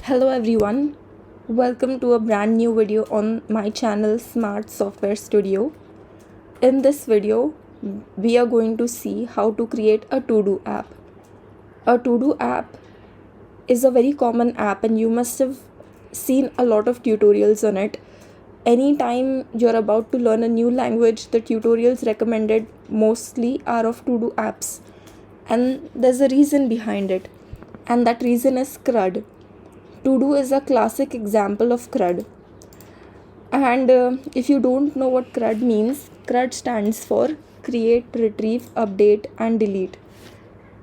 Hello everyone, welcome to a brand new video on my channel Smart Software Studio. In this video, we are going to see how to create a ToDo app. A ToDo app is a very common app and you must have seen a lot of tutorials on it. Anytime you're about to learn a new language, the tutorials recommended mostly are of ToDo apps. And there's a reason behind it, and that reason is CRUD. ToDo is a classic example of CRUD. And if you don't know what CRUD means, CRUD stands for create, retrieve, update, and delete.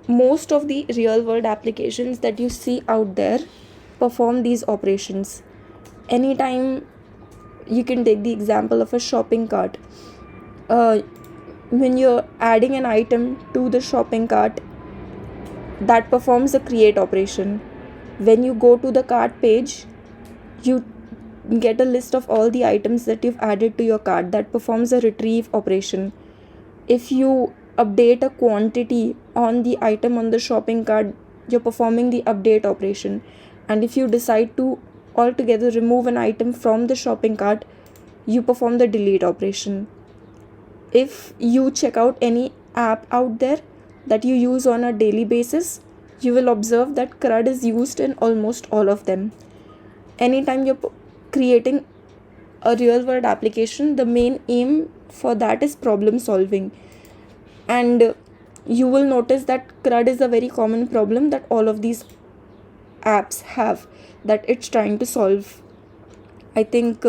Most of the real world applications that you see out there perform these operations. Anytime you can take the example of a shopping cart. When you're adding an item to the shopping cart, that performs a create operation. When you go to the cart page, you get a list of all the items that you've added to your cart. That performs a retrieve operation. If you update a quantity on the item on the shopping cart, you're performing the update operation. And if you decide to altogether remove an item from the shopping cart, you perform the delete operation. If you check out any app out there that you use on a daily basis, you will observe that CRUD is used in almost all of them. Anytime you're creating a real world application, the main aim for that is problem solving. And you will notice that CRUD is a very common problem that all of these apps have, that it's trying to solve. I think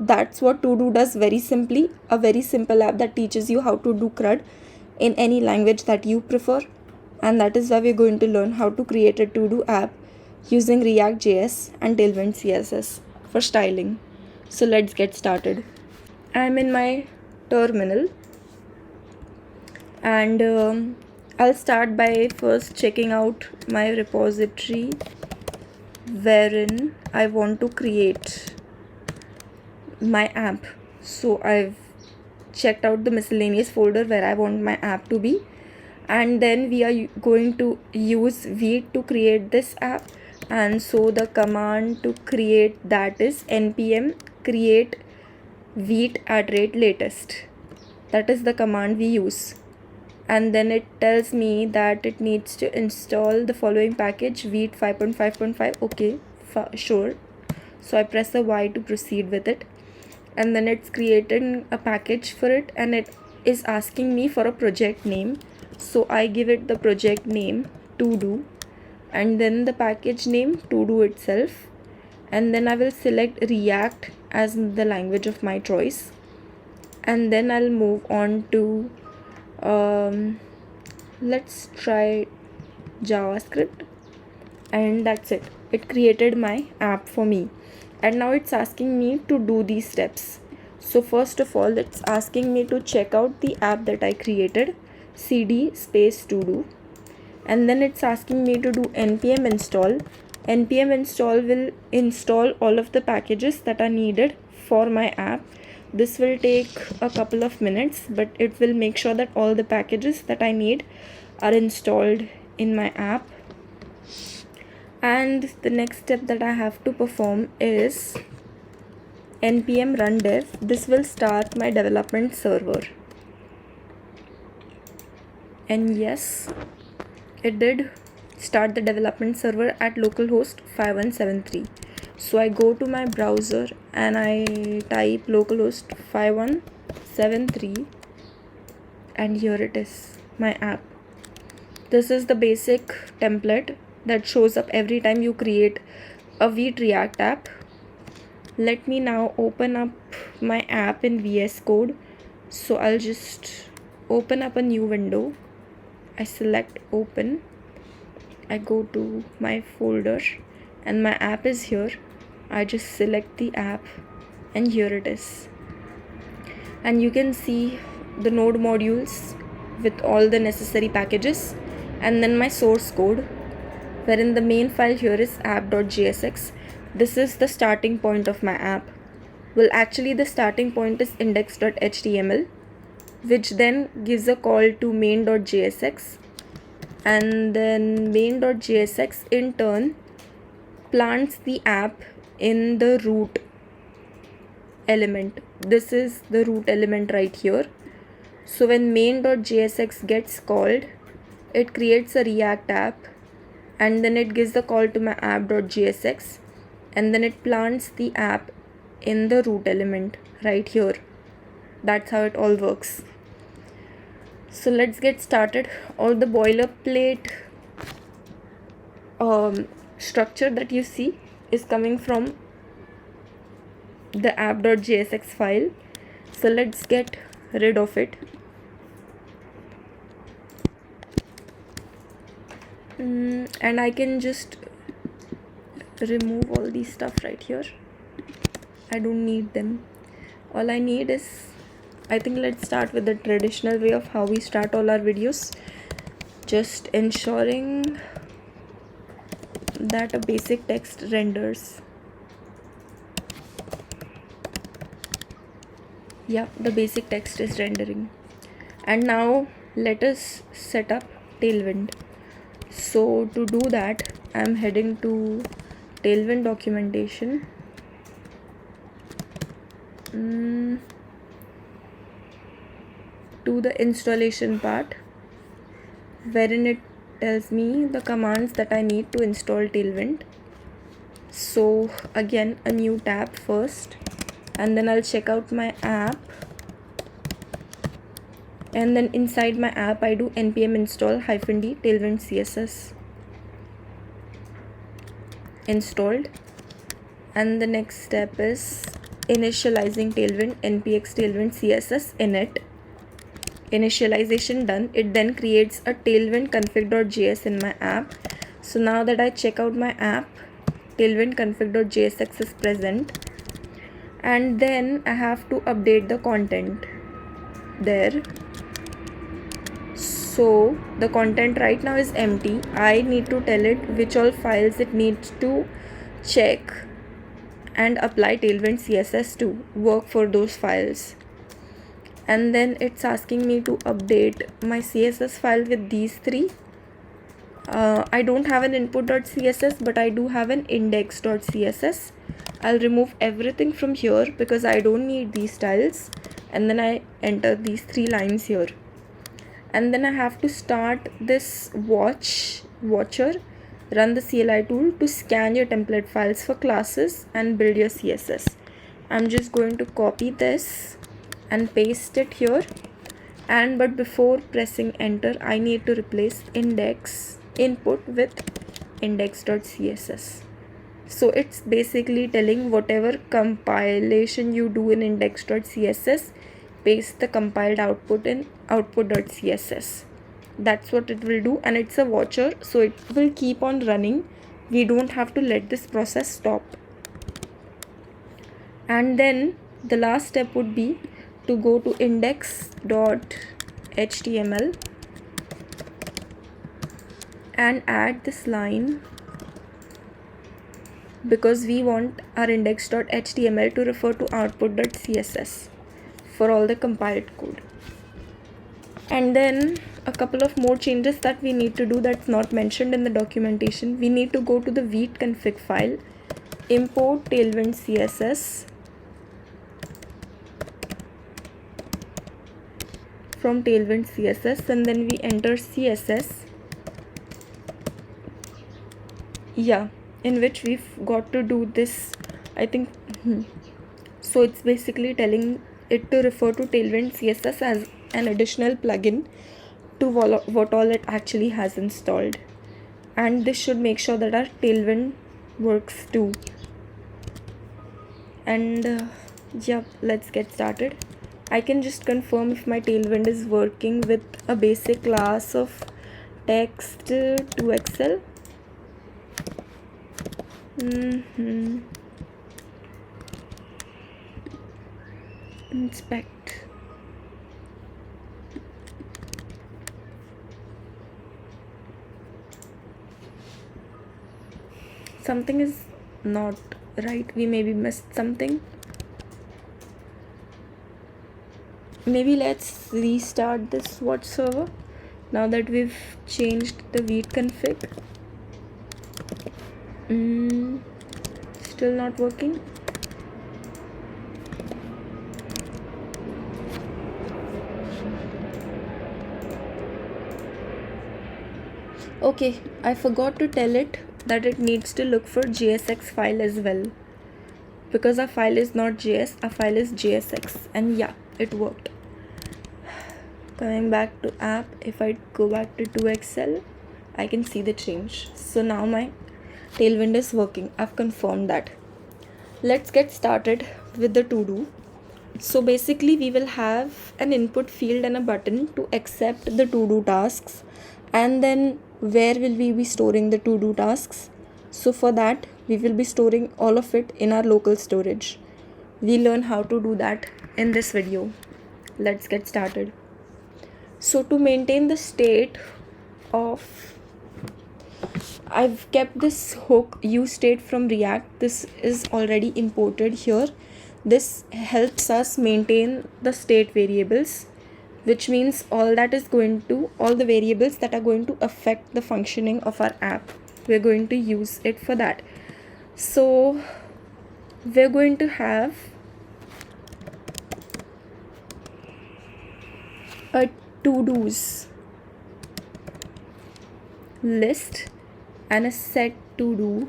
that's what ToDo does very simply. A very simple app that teaches you how to do CRUD in any language that you prefer. And that is why we're going to learn how to create a ToDo app using React.js and Tailwind CSS for styling. So let's get started. I'm in my terminal and I'll start by first checking out my repository wherein I want to create my app. So I've checked out the miscellaneous folder where I want my app to be, and then we are going to use Vite to create this app. And so the command to create that is npm create vite@latest. That is the command we use. And then it tells me that it needs to install the following package, Vite 5.5.5. okay, sure. So I press the Y to proceed with it, and then it's created a package for it, and it is asking me for a project name. So I give it the project name ToDo, and then the package name ToDo itself, and then I will select React as the language of my choice, and then I'll move on to let's try JavaScript, and that's it. It created my app for me, and now it's asking me to do these steps. So first of all, it's asking me to check out the app that I created, cd space ToDo, and then it's asking me to do npm install. Npm install will install all of the packages that are needed for my app. This will take a couple of minutes, but it will make sure that all the packages that I need are installed in my app. And the next step that I have to perform is npm run dev. This will start my development server. And yes, it did start the development server at localhost 5173. So I go to my browser and I type localhost 5173, and here it is, my app. This is the basic template that shows up every time you create a Vite React app. Let me now open up my app in VS Code. So I'll just open up a new window. I select open. I go to my folder and my app is here. I just select the app and here it is. And you can see the node modules with all the necessary packages, and then my source code, wherein the main file here is app.jsx. This is the starting point of my app. Well, actually the starting point is index.html, which then gives a call to main.jsx, and then main.jsx in turn plants the app in the root element. This is the root element right here. So when main.jsx gets called, it creates a React app, and then it gives the call to my app.jsx, and then it plants the app in the root element right here. That's how it all works. So let's get started. All the boilerplate structure that you see is coming from the app.jsx file. So let's get rid of it. And I can just remove all these stuff right here. I don't need them. All I need is, I think let's start with the traditional way of how we start all our videos. Just ensuring that a basic text renders. Yeah, the basic text is rendering. And now let us set up Tailwind. So to do that, I'm heading to Tailwind documentation. To the installation part, wherein it tells me the commands that I need to install Tailwind. So again, a new tab first, and then I'll check out my app, and then inside my app I do npm install -d Tailwind CSS. Installed. And the next step is initializing Tailwind, npx Tailwind CSS init. Initialization done. It then creates a Tailwind config.js in my app. So now that I check out my app, Tailwind config.jsx is present, and then I have to update the content there. So the content right now is empty. I need to tell it which all files it needs to check and apply Tailwind CSS to work for those files. And then it's asking me to update my CSS file with these three. I don't have an input.css, but I do have an index.css. I'll remove everything from here because I don't need these styles, and then I enter these 3 lines here. And then I have to start this watcher, run the CLI tool to scan your template files for classes and build your CSS. I'm just going to copy this and paste it here, but before pressing enter, I need to replace index input with index.css. So it's basically telling whatever compilation you do in index.css, paste the compiled output in output.css. That's what it will do, and it's a watcher, so it will keep on running. We don't have to let this process stop. And then the last step would be to go to index.html and add this line, because we want our index.html to refer to output.css for all the compiled code. And then a couple of more changes that we need to do that's not mentioned in the documentation. We need to go to the Vite config file, import Tailwind CSS from Tailwind CSS, and then we enter CSS, in which we've got to do this, I think. So it's basically telling it to refer to Tailwind CSS as an additional plugin to what all it actually has installed, and this should make sure that our Tailwind works too. And let's get started. I can just confirm if my Tailwind is working with a basic class of text to Excel. Inspect. Something is not right. We maybe missed something. Maybe let's restart this watch server now that we've changed the Vite config. Still not working. Okay, I forgot to tell it that it needs to look for JSX file as well, because our file is not JS, our file is JSX, and yeah, it worked. Coming back to app, if I go back to 2XL, I can see the change. So now my Tailwind is working. I've confirmed that. Let's get started with the to-do. So basically we will have an input field and a button to accept the to-do tasks, and then where will we be storing the to-do tasks? So for that we will be storing all of it in our local storage. We'll learn how to do that in this video. Let's get started. So to maintain the state of, I've kept this hook useState from React. This is already imported here. This helps us maintain the state variables, which means all the variables that are going to affect the functioning of our app, we're going to use it for that. So we're going to have a to-dos list and a set to do,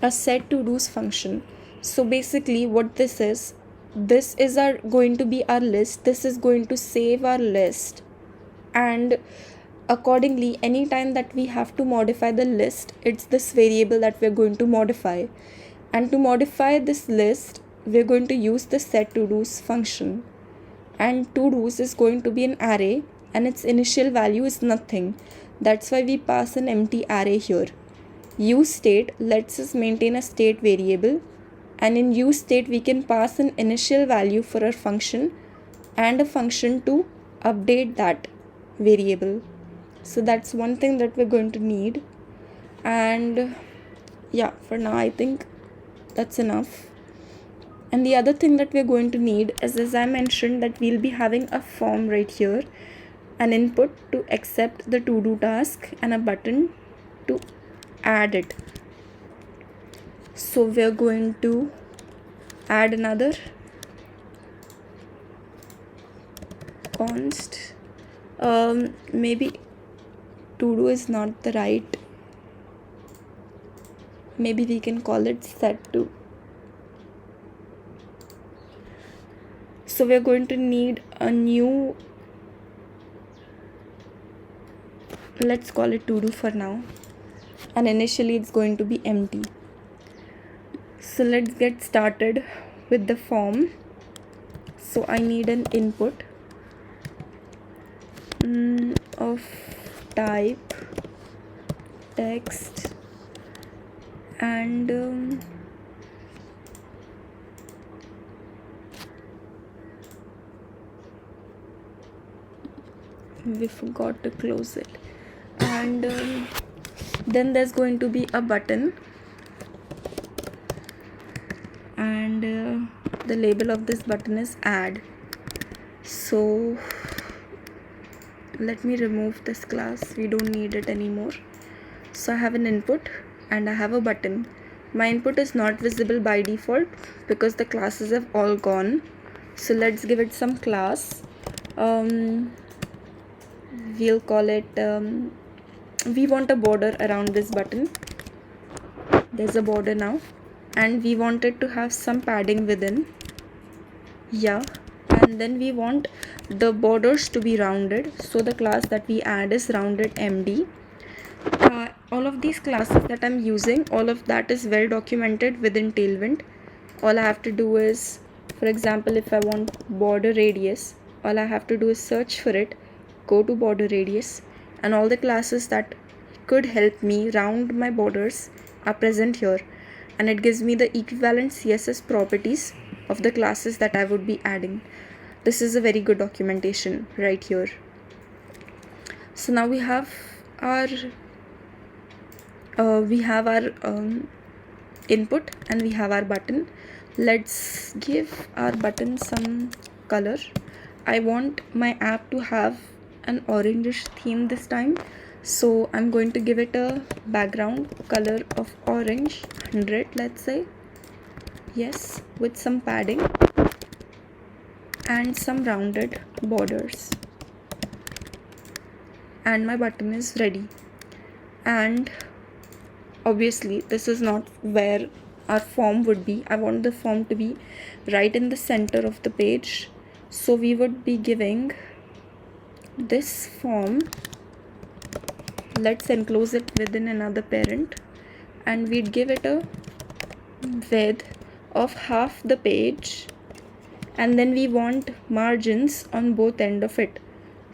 a set to do's function. So basically what this is going to be our list. This is going to save our list, and accordingly anytime that we have to modify the list, it's this variable that we're going to modify. And to modify this list, we're going to use the set to do's function, and to do's is going to be an array and its initial value is nothing. That's why we pass an empty array here. useState lets us maintain a state variable, and in useState we can pass an initial value for our function and a function to update that variable. So that's one thing that we're going to need. And yeah, for now I think that's enough. And the other thing that we're going to need is, as I mentioned, that we'll be having a form right here, an input to accept the to-do task, and a button to add it. So we're going to add another const. Maybe to-do is not the right, maybe we can call it set to. So we're going to need a new, let's call it to do for now, and initially it's going to be empty. So let's get started with the form. So I need an input of type text, and we forgot to close it. And then there's going to be a button, and the label of this button is add. So let me remove this class, we don't need it anymore. So I have an input and I have a button. My input is not visible by default because the classes have all gone. So let's give it some class. We'll call it, we want a border around this button. There's a border now, and we want it to have some padding within. Yeah, and then we want the borders to be rounded, so the class that we add is rounded MD. All of these classes that I'm using, all of that is well documented within Tailwind. All I have to do is, for example, if I want border radius, all I have to do is search for it, go to border radius, and all the classes that could help me round my borders are present here, and it gives me the equivalent CSS properties of the classes that I would be adding. This is a very good documentation right here. So now we have our input and we have our button. Let's give our button some color. I want my app to have an orangish theme this time, So I'm going to give it a background color of orange, 100 let's say. Yes, with some padding and some rounded borders. And my button is ready. And obviously this is not where our form would be. I want the form to be right in the center of the page. So we would be giving this form, let's enclose it within another parent, and we'd give it a width of half the page, and then we want margins on both end of it.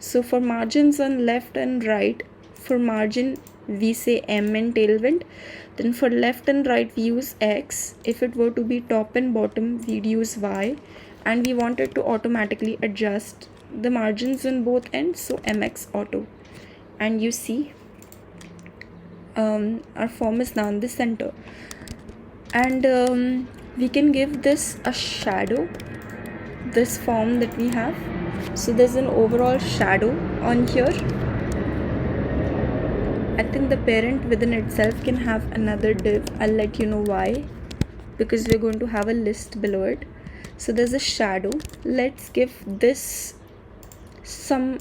So for margins on left and right, for margin we say M in Tailwind, then for left and right we use X. If it were to be top and bottom, we'd use Y, and we want it to automatically adjust the margins on both ends, so MX auto. And you see our form is now in the center. And we can give this a shadow, this form that we have. So there's an overall shadow on here. I think the parent within itself can have another div. I'll let you know why, because we're going to have a list below it. So there's a shadow. Let's give this some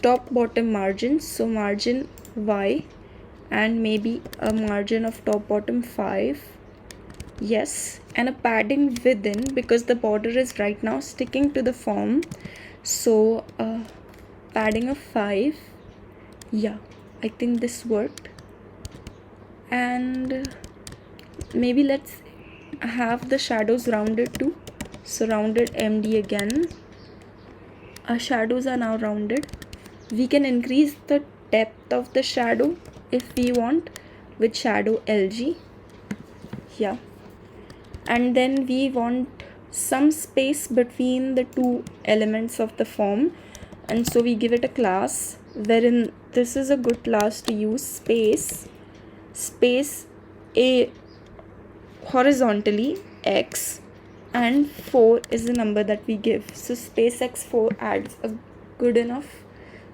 top bottom margins, so margin Y, and maybe a margin of top bottom 5. Yes, and a padding within, because the border is right now sticking to the form, so padding of 5. Yeah, I think this worked. And maybe let's have the shadows rounded too, so rounded MD again. Our shadows are now rounded. We can increase the depth of the shadow if we want with shadow LG. Yeah, and then we want some space between the two elements of the form, and so we give it a class wherein this is a good class to use space a horizontally X, and 4 is the number that we give, so space X4 adds a good enough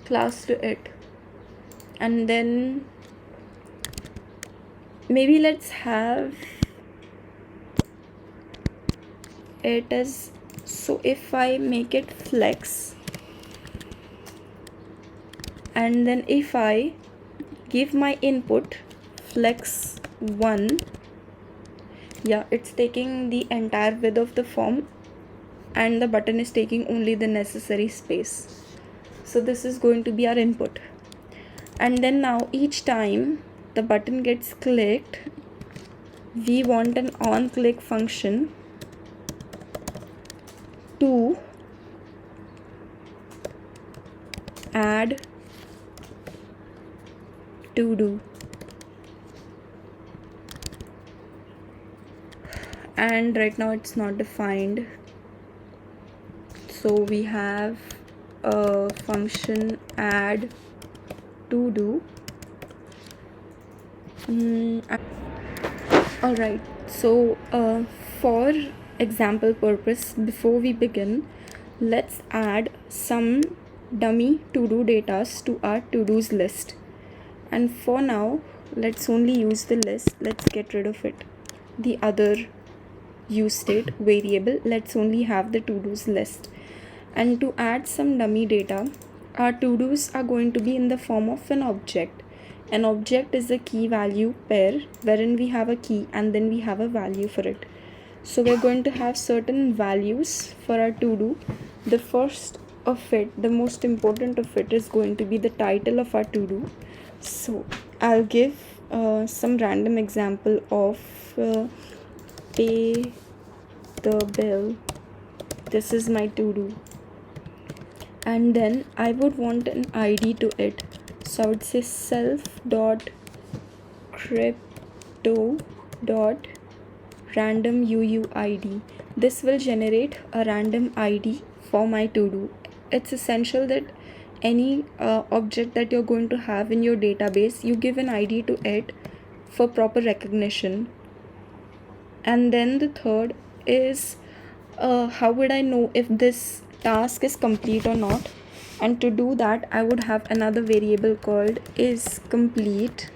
class to it. And then maybe let's have it as, so if I make it flex, and then if I give my input flex 1, yeah, it's taking the entire width of the form and the button is taking only the necessary space. So this is going to be our input. And then now each time the button gets clicked, we want an on click function to add to do. And right now it's not defined, so we have a function add to do. Alright, so for example purpose, before we begin, let's add some dummy to-do datas to our to-dos list. And for now, let's only use the list. Let's get rid of it. The other use state variable, let's only have the to-dos list. And to add some dummy data, our to-dos are going to be in the form of an object. An object is a key value pair wherein we have a key and then we have a value for it. So we're going to have certain values for our to-do. The first of it, the most important of it, is going to be the title of our to-do. So I'll give some random example of pay the bill. This is my to-do, and then I would want an ID to it. So I would say self.crypto.random UUID. This will generate a random ID for my to-do. It's essential that any object that you're going to have in your database, you give an ID to it for proper recognition. And then the third is how would I know if this task is complete or not? And to do that, I would have another variable called is complete,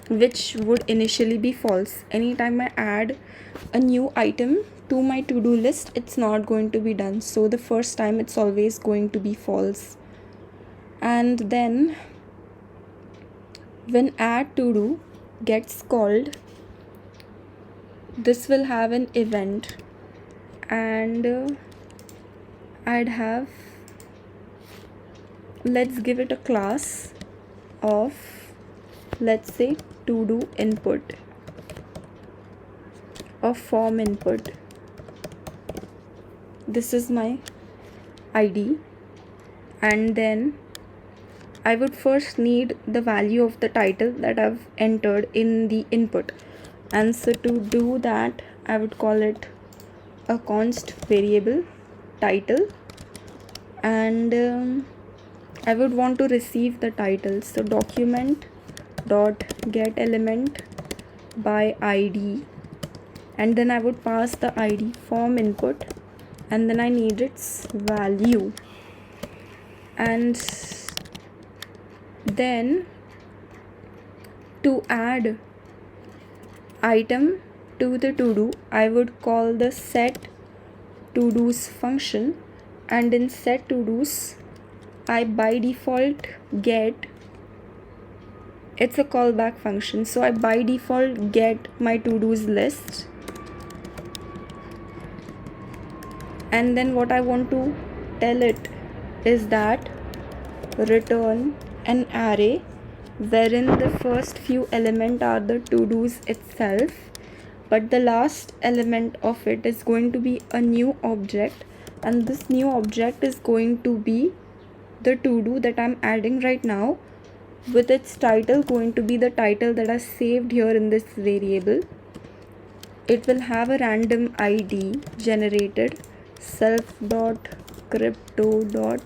which would initially be false. Anytime I add a new item to my to-do list, it's not going to be done. So the first time it's always going to be false. And then when add to do gets called, this will have an event, and I'd have, let's give it a class of, let's say, to do input or form input. This is my ID, and then I would first need the value of the title that I've entered in the input. And so to do that, I would call it a const variable title, and I would want to receive the title. So document dot get element by ID, and then I would pass the ID form input, and then I need its value. And then to add item to the to do, I would call the set to do's function, and in set to do's I by default get, it's a callback function, so I by default get my to do's list. And then what I want to tell it is that return an array wherein the first few elements are the to do's itself, but the last element of it is going to be a new object, and this new object is going to be the to do that I'm adding right now, with its title going to be the title that I saved here in this variable. It will have a random ID generated self.crypto dot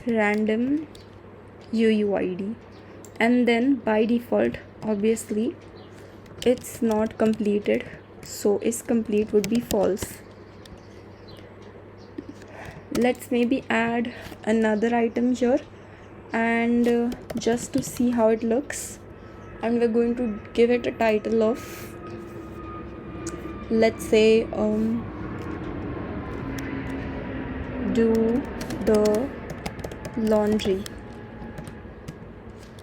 random UUID, and then by default obviously it's not completed, so is complete would be false. Let's maybe add another item here, and just to see how it looks, and we're going to give it a title of, let's say, do the laundry,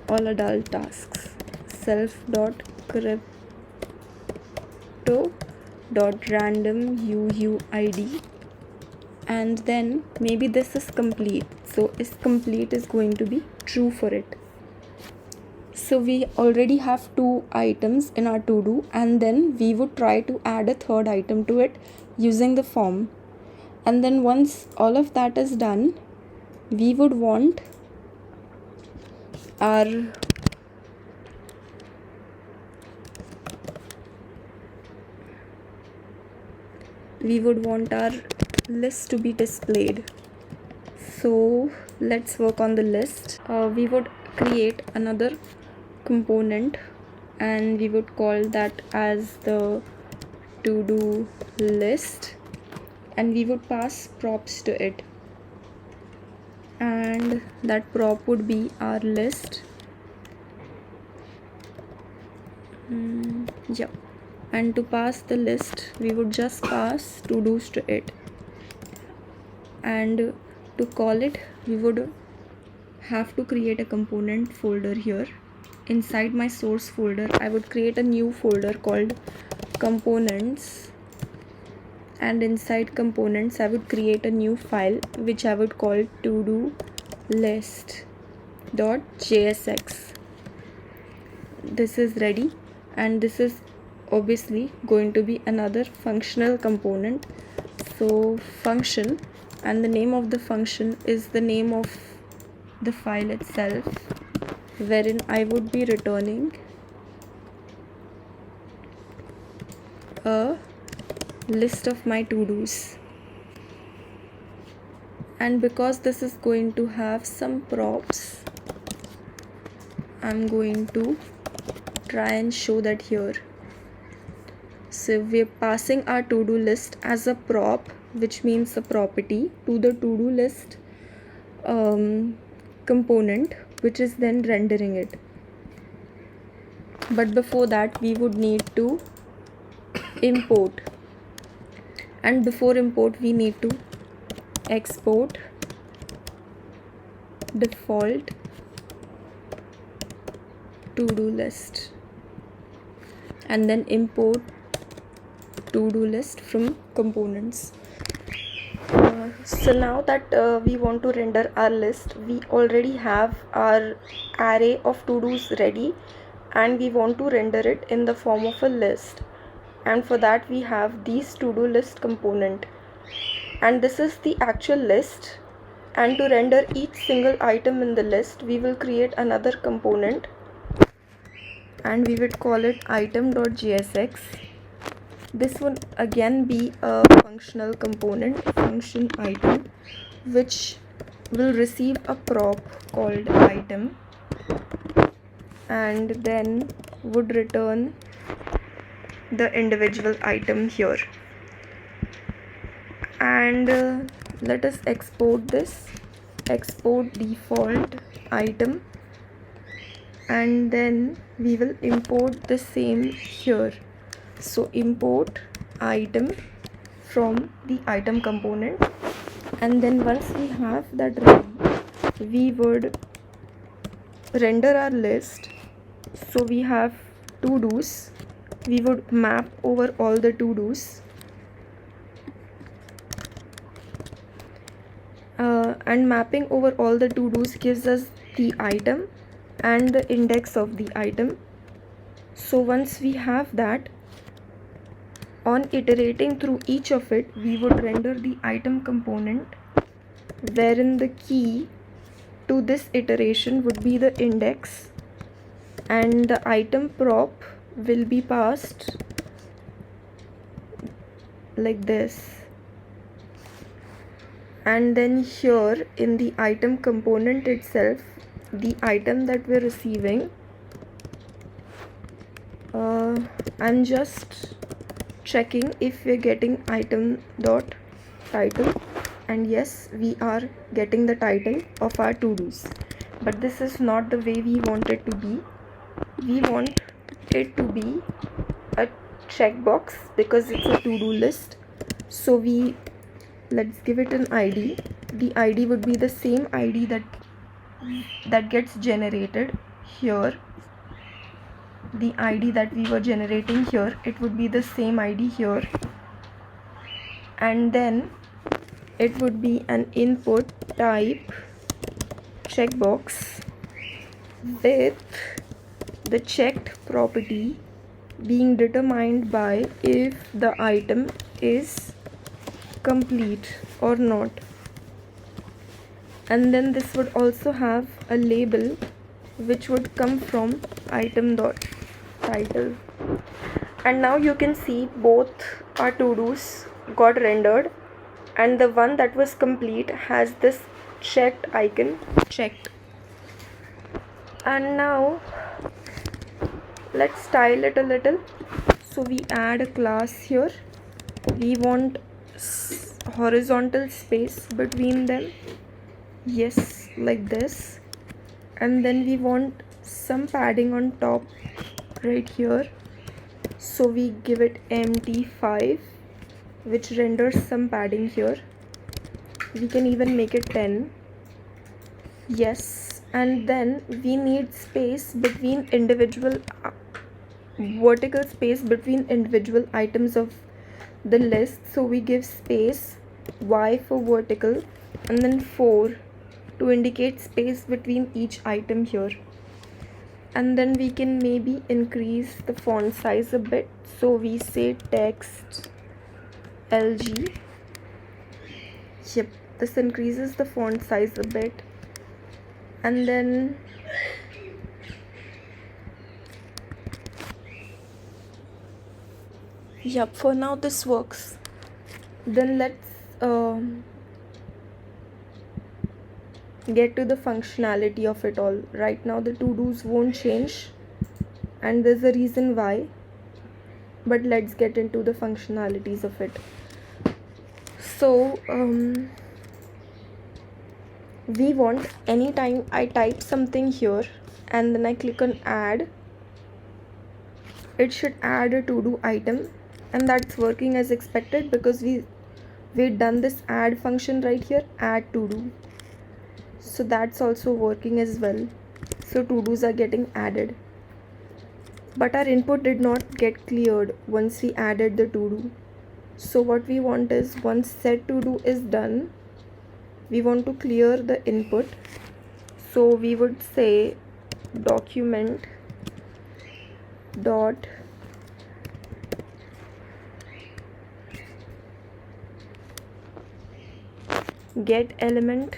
all adult tasks, self.crypto dot random UUID, and then maybe this is complete, so is complete is going to be true for it. So we already have two items in our to do, and then we would try to add a third item to it using the form. And then once all of that is done, we would want our list to be displayed. So let's work on the list. We would create another component, and we would call that as the to do list, and we would pass props to it, and that prop would be our list. And to pass the list, we would just pass to do's to it, and to call it, we would have to create a component folder here. Inside my source folder, I would create a new folder called components, and inside components I would create a new file which I would call to-do list.jsx. This is ready, and this is obviously going to be another functional component. So function, and the name of the function is the name of the file itself, wherein I would be returning a list of my to-dos. And because this is going to have some props, I'm going to try and show that here. So we're passing our to-do list as a prop, which means a property, to the to-do list component, which is then rendering it. But before that, we would need to import, and before import we need to export default to-do list, and then import to-do list from components. So now that we want to render our list, we already have our array of to-dos ready, and we want to render it in the form of a list. And for that we have these to-do list component, and this is the actual list. And to render each single item in the list, we will create another component, and we would call it item.jsx. This would again be a functional component, function item, which will receive a prop called item, and then would return the individual item here. And let us export this, export default item, and then we will import the same here. So import item from the item component, and then once we have that ready, we would render our list. So we have to-dos, we would map over all the to-dos, and mapping over all the to-dos gives us the item and the index of the item. So once we have that, on iterating through each of it, we would render the item component, wherein the key to this iteration would be the index, and the item prop will be passed like this. And then here in the item component itself, the item that we're receiving, I'm just checking if we're getting item dot title, and yes, we are getting the title of our to-dos. But this is not the way we want it to be. We want it to be a checkbox because it's a to-do list. So let's give it an ID. The ID would be the same ID that gets generated here. The ID that we were generating here, it would be the same ID here, and then it would be an input type checkbox with the checked property being determined by if the item is complete or not. And then this would also have a label which would come from item dot title. And now you can see both our to-dos got rendered, and the one that was complete has this checked icon, checked. And now let's style it a little. So we add a class here. We want horizontal space between them, yes, like this. And then we want some padding on top right here, so we give it mt5, which renders some padding here. We can even make it 10, yes. And then we need space between individual vertical space between individual items of the list, so we give space y for vertical, and then 4 to indicate space between each item here. And then we can maybe increase the font size a bit, so we say text LG. Yep, this increases the font size a bit. And then yep, for now this works. Then let's get to the functionality of it all. Right now the to-dos won't change, and there's a reason why. but let's get into the functionalities of it. So we want, anytime I type something here and then I click on add, it should add a to do item, and that's working as expected because we've done this add function right here, add to do. So that's also working as well. So to dos are getting added, but our input did not get cleared once we added the to do. So what we want is, once set to do is done, we want to clear the input. So we would say document dot get element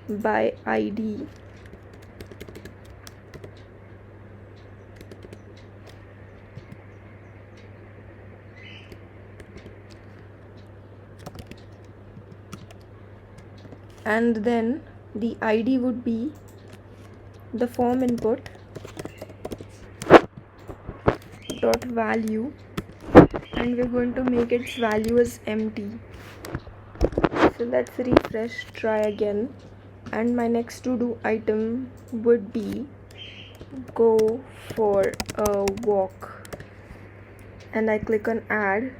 by id, and then the id would be the form input dot value, and we're going to make its value as empty. So let's refresh, try again, and my next to do item would be go for a walk, and I click on add,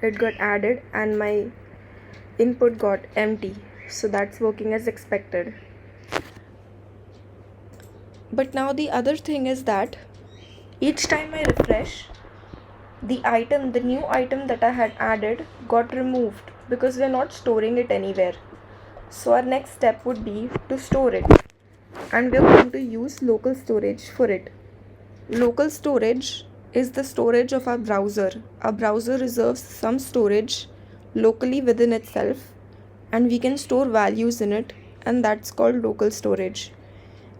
it got added and my input got empty. So that's working as expected. But now the other thing is that each time I refresh, the new item that I had added got removed because we're not storing it anywhere. So our next step would be to store it, and we're going to use local storage for it. Local storage is the storage of our browser. Our browser reserves some storage locally within itself, and we can store values in it, and that's called local storage.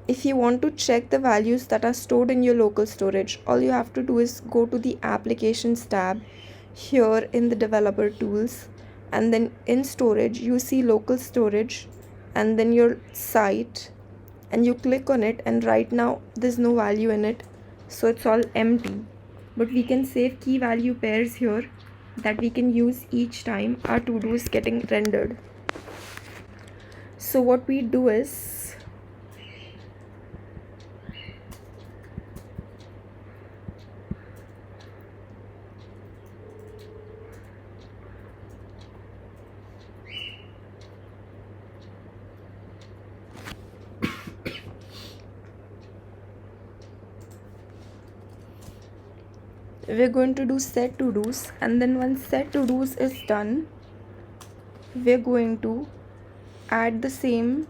If you want to check the values that are stored in your local storage, all you have to do is go to the applications tab here in the developer tools, and then in storage you see local storage and then your site, and you click on it, and right now there's no value in it, so it's all empty. But we can save key value pairs here that we can use each time our to-do is getting rendered. So what we do is, we're going to do set to dos, and then once set to dos is done, we're going to add the same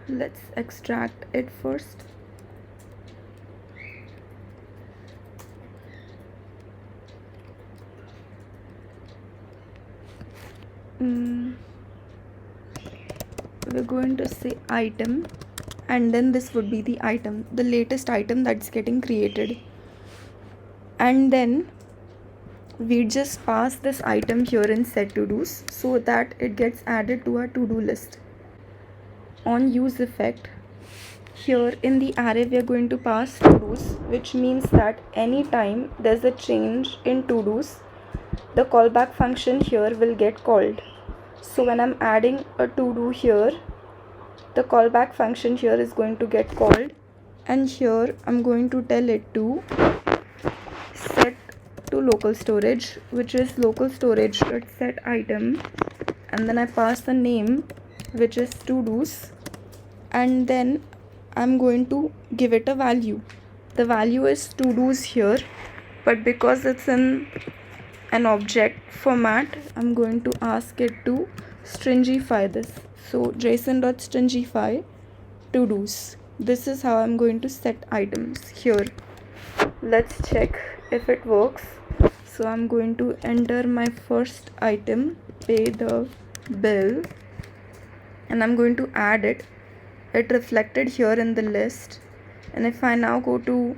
let's extract it first. We're going to say item, and then this would be the item, the latest item that's getting created, and then we just pass this item here in set to dos so that it gets added to our to do list. On use effect, here in the array we are going to pass to dos, which means that anytime there's a change in to dos, the callback function here will get called. So when I'm adding a to do here, the callback function here is going to get called, and here I'm going to tell it to set to local storage, which is local storage set item, and then I pass the name, which is to dos, and then I'm going to give it a value. The value is to dos here, but because it's in an object format, I'm going to ask it to stringify this. So json.stringify to dos. This is how I'm going to set items here. Let's check if it works. So I'm going to enter my first item, pay the bill, and I'm going to add it. It reflected here in the list, and if I now go to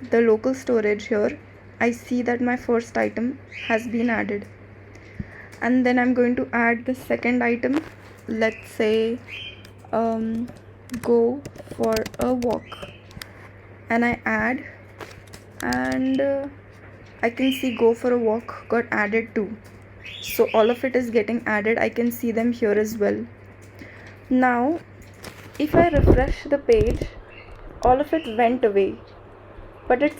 the local storage here, I see that my first item has been added. And then I'm going to add the second item. Let's say go for a walk, and I add, and I can see go for a walk got added too. So all of it is getting added. I can see them here as well. Now if I refresh the page, all of it went away, but it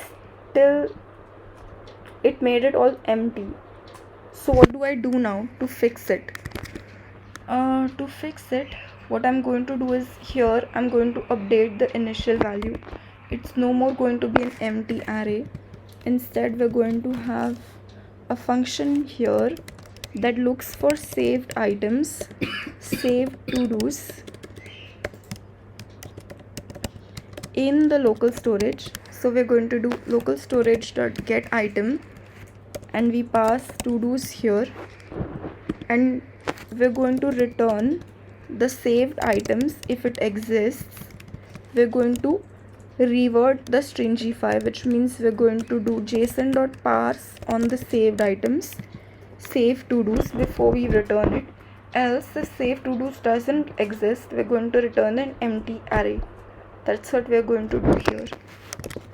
made it all empty. So what do I do now to fix it? To fix it, what I'm going to do is, here I'm going to update the initial value. It's no more going to be an empty array. Instead, we're going to have a function here that looks for saved items, saved to-dos in the local storage. So we're going to do local storage.get item, and we pass to-dos here, and we're going to return the saved items. If it exists, we're going to revert the stringify, which means we're going to do json.parse on the saved items, save to-dos, before we return it. Else the save to-dos doesn't exist, we're going to return an empty array. That's what we're going to do here.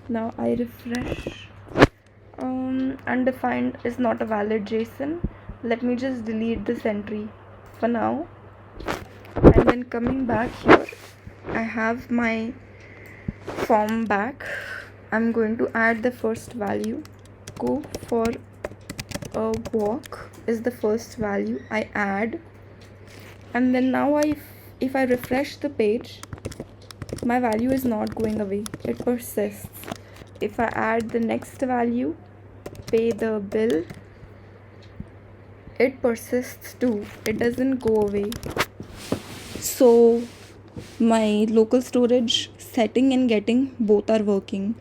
Now I refresh. Undefined is not a valid JSON. Let me just delete this entry for now, and then coming back here, I have my form back. I'm going to add the first value. Go for a walk is the first value. I add, and then now if I refresh the page, my value is not going away, it persists. If I add the next value, pay the bill, it persists too, it doesn't go away. So my local storage setting and getting both are working.